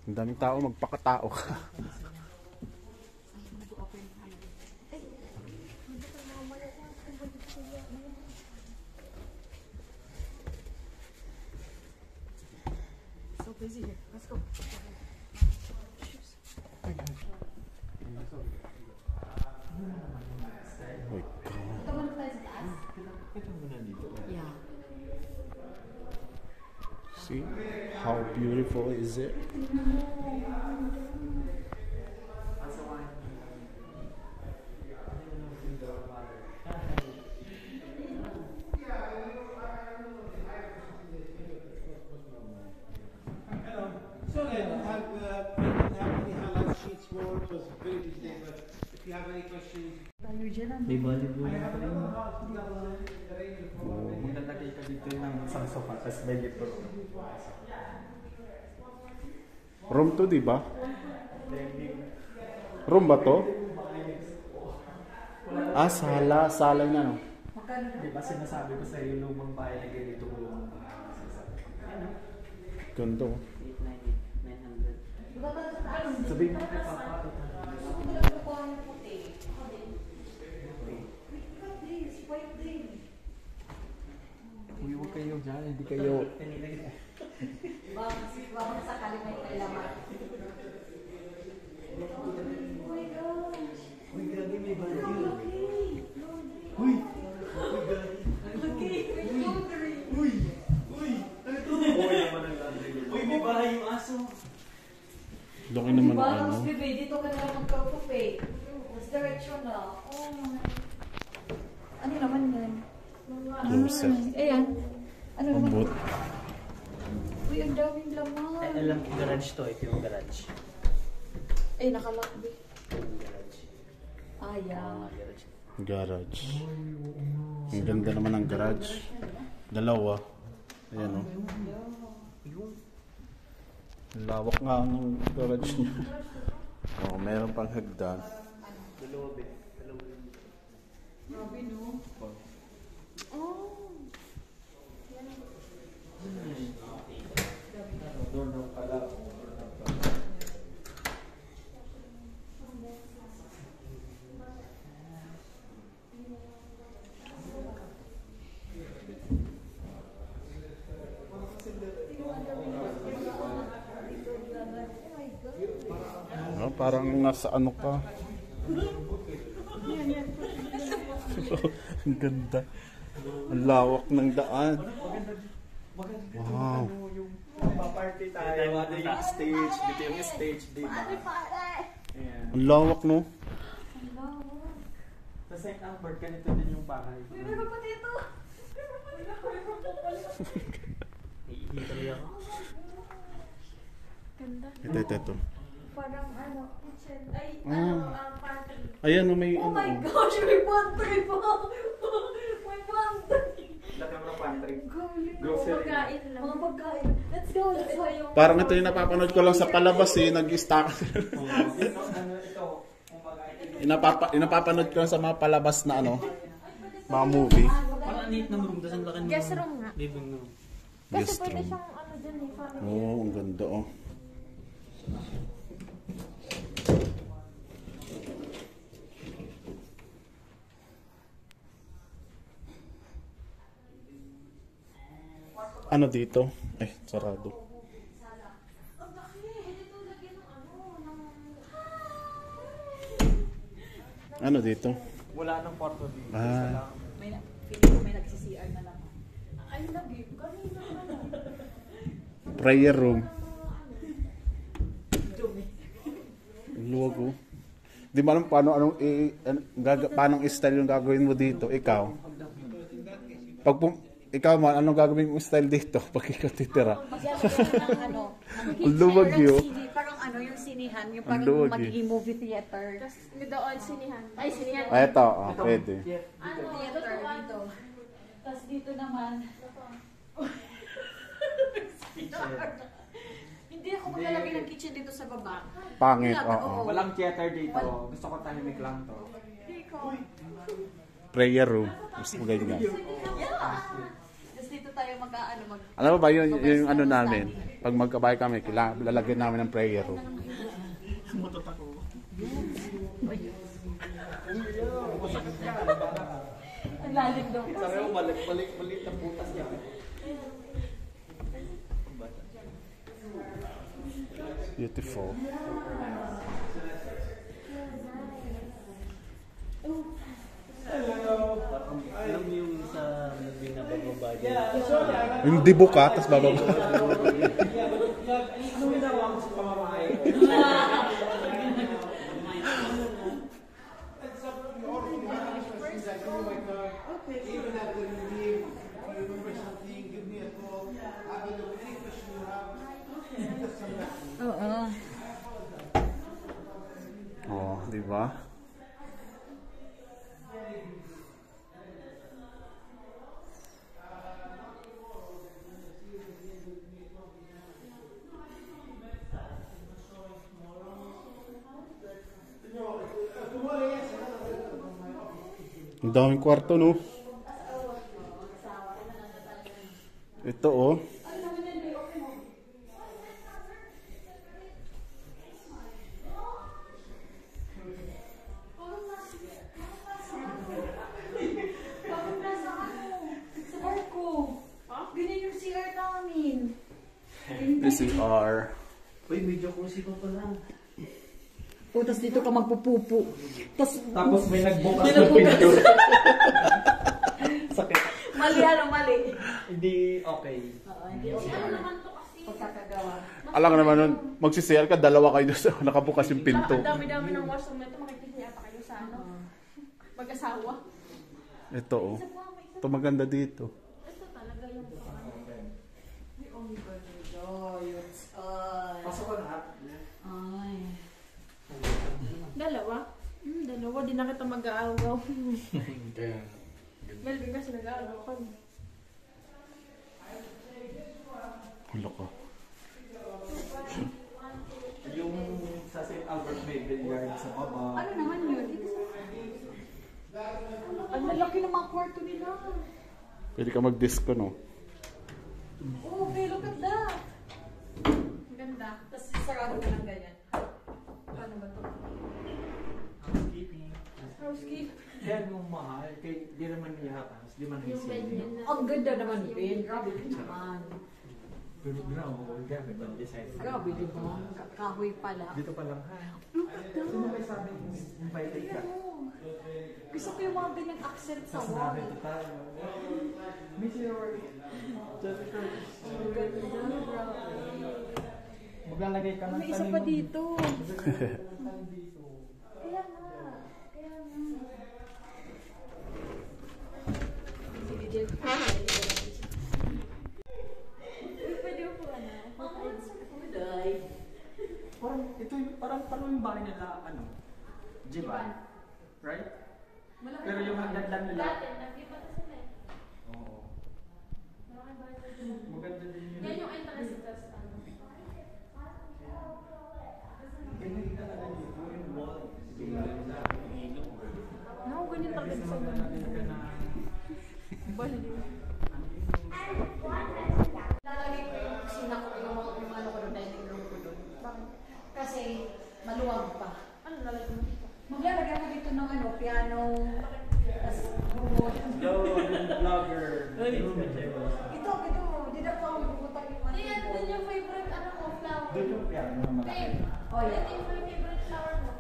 Ang daming tao, magpakatao ka. So busy here. Let's go. Yeah. See how beautiful is it? So then, have any highlight sheets for it was very detailed, but if you have any questions. May volleyball pa rin. Maglalagay ka dito ng isang sofa, tapos may dito. Room to, di ba? Room ba to? Ah, sala. Sala na, no? Di ba sinasabi ko sa iyo, lumang bahay na ganito mo lumang bahay. Ganda. 890, 900. Sabihin mo kay Papa, 800. Uy, huwag kayo dyan, hindi kayo. Bawang sakali may kailangan. Uy, grabe may bahay. Uy! Uy, may bahay yung aso. Laki naman ang ano. Mas bebe, dito ka na lang magkapupe. Mas direction na. Oh. Ano naman yan? Closet. Ayan. Ano naman? Pambot. Uy, ang daming laman. Alam, garage to. Ito yung garage. Ay, nakalock ba? Garage. Ah, yeah. Garage. Garage. Ang ganda naman ng garage. Dalawa. Ayan, o. Lawak nga ng garage niya. Oh, meron pang hagdan. Dalawa, be. Dalawa. Grabe, no? Oh. Doon pala. Oh, parang nasa ano ka. Ang ganda. Ang lawak ng daan. Wow. Paparty tayo. Dito yung stage. Dito yung stage. Dito. Ang lawak, no? Sa St. Albert, ganito din yung bahay. Uy, meron pa dito. Iihi ako. Ganda. Ito. Parang ano, kitchen. Ay, pantry. Ayan, may Oh ano. my gosh, may pantry pa. May pantry. Laki mo ng pantry. Grocery. Mga pagkain lang. Mga pagkain. Let's go. Let's go. Parang ito yung napapanood ko lang sa palabas eh. Nag-stack. Napapanood ko lang sa mga palabas na ano. Mga movie. Parang neat ng room. Tapos ang laki ng Guest room nga. living room. Kasi Guest pwede room. siyang ano dyan eh. Parang Oo, ang ganda oh. Ano dito? Eh, sarado. Ano dito? Wala nang kwarto dito. Ah. may feeling ko may nagsi-CR na lang. Ay, lagi. Kanina na. Prayer room. Luwag oh. Di mo alam paano paano style yung gagawin mo dito, ikaw. Ikaw man, anong gagawin mong style dito pag ikaw titira? Ng ano, Ang luwag yun. parang ano, yung sinihan, yung Ang parang luwag magiging movie theater. Tapos doon sinihan. Ay, sinihan. Ah, ito, oh, pwede. Ano, theater dito. Tapos dito naman, hindi ako maglalagay ng kitchen dito sa baba. Pangit, Wala, oo. Walang theater dito. Gusto ko tahimik lang to. Prayer room. Gusto mo ganyan. Yeah! Tapos dito tayo mag-ano, Alam mo ba, yung ano namin, Pag magkabay kami, lalagyan namin ng prayer room. Mutot ako. Ang lalim daw Sabi kasi. mo, balik ng butas niya. Beautiful. Parang alam mo yung sa binabababa niya. Yung dibo ka, tapos bababa. Anong ginawa mo sa pamamahay ko? Even after you leave, if you remember something, give me a call. Have a look. Any question you have, just come back. Oo. Oh, di ba? Ang daming kwarto, no? Ito, oh. Sa barko. Ganyan yung CR namin. PCR. Uy, medyo kusi ko pa lang. O, tas dito ka magpupupo. Tapos may nagbukas ng pinto. Sakit. Mali ano, mali. Hindi okay. Oo, hindi okay. Ano naman to kasi? Pagkakagawa. Alam ka naman nun, magsisiyar ka, dalawa kayo doon sa nakabukas yung pinto. Ang dami-dami ng washroom nito. Makikita pa kayo sa ano. Mag-asawa. Ito, oh. Ito maganda dito. Ito talaga yung Oh my God, it's ay. Pasok ko lahat. Ay. dalawa. Dalawa. Di na kita mag-aagaw. Melvin kasi nag-aagaw ka. Hulo ko. Yung sa St. Albert Bay Billiard sa baba. Ano naman yun? Ang lalaki ng mga kwarto nila. Pwede ka mag-disco, no? Oh, okay, look at that. Ang ganda. Tapos sarado ka ng ganyan. Paano ba ito? Housekeeping. Housekeep. Kaya yung mahal, kaya di naman niya hatas, di man Yung bed hisin. niya. Ang ganda naman, Ben. Grabe din naman. Pero grabe, grabe ba design? Grabe, di ba? Kahoy pala. Dito pa lang ha. Look at that. Sino may sabi invited ka? Ano? Gusto ko yung mga ganyang accent sa Tapos wall. narito tayo. Miss your Jessica. Ang ganda, grabe. Maglalagay ka ng May isa pa dito. dito. Kaya nga. Kaya nga. Sige, Jen. Uy, pwede ko po ano? Day. Parang ito yung parang yung bahay nila ano? Jiban. Right? Pero yung hagdan lang nila. Dati, nag-iba na sila eh. Oo. Malaki ba ito? Maganda din yun. Yan yung entrance tas ano. Ganyan talaga dito yung wall. No, ganyan talaga sa mga. Baliw. Lalagay ko yung kusina ko, yung ano ko doon, dining room ko doon. Kasi maluwag pa. Ano lalagyan mo dito? Maglalagay ako dito ng ano, piano, tas bubod. Yo, vlogger. Ito, dito ako magpupunta yung ano. Yan, dun yung favorite ano mo, flower. Doon yung piano na malaki. Babe, Oh, yan yeah. yung favorite flower mo.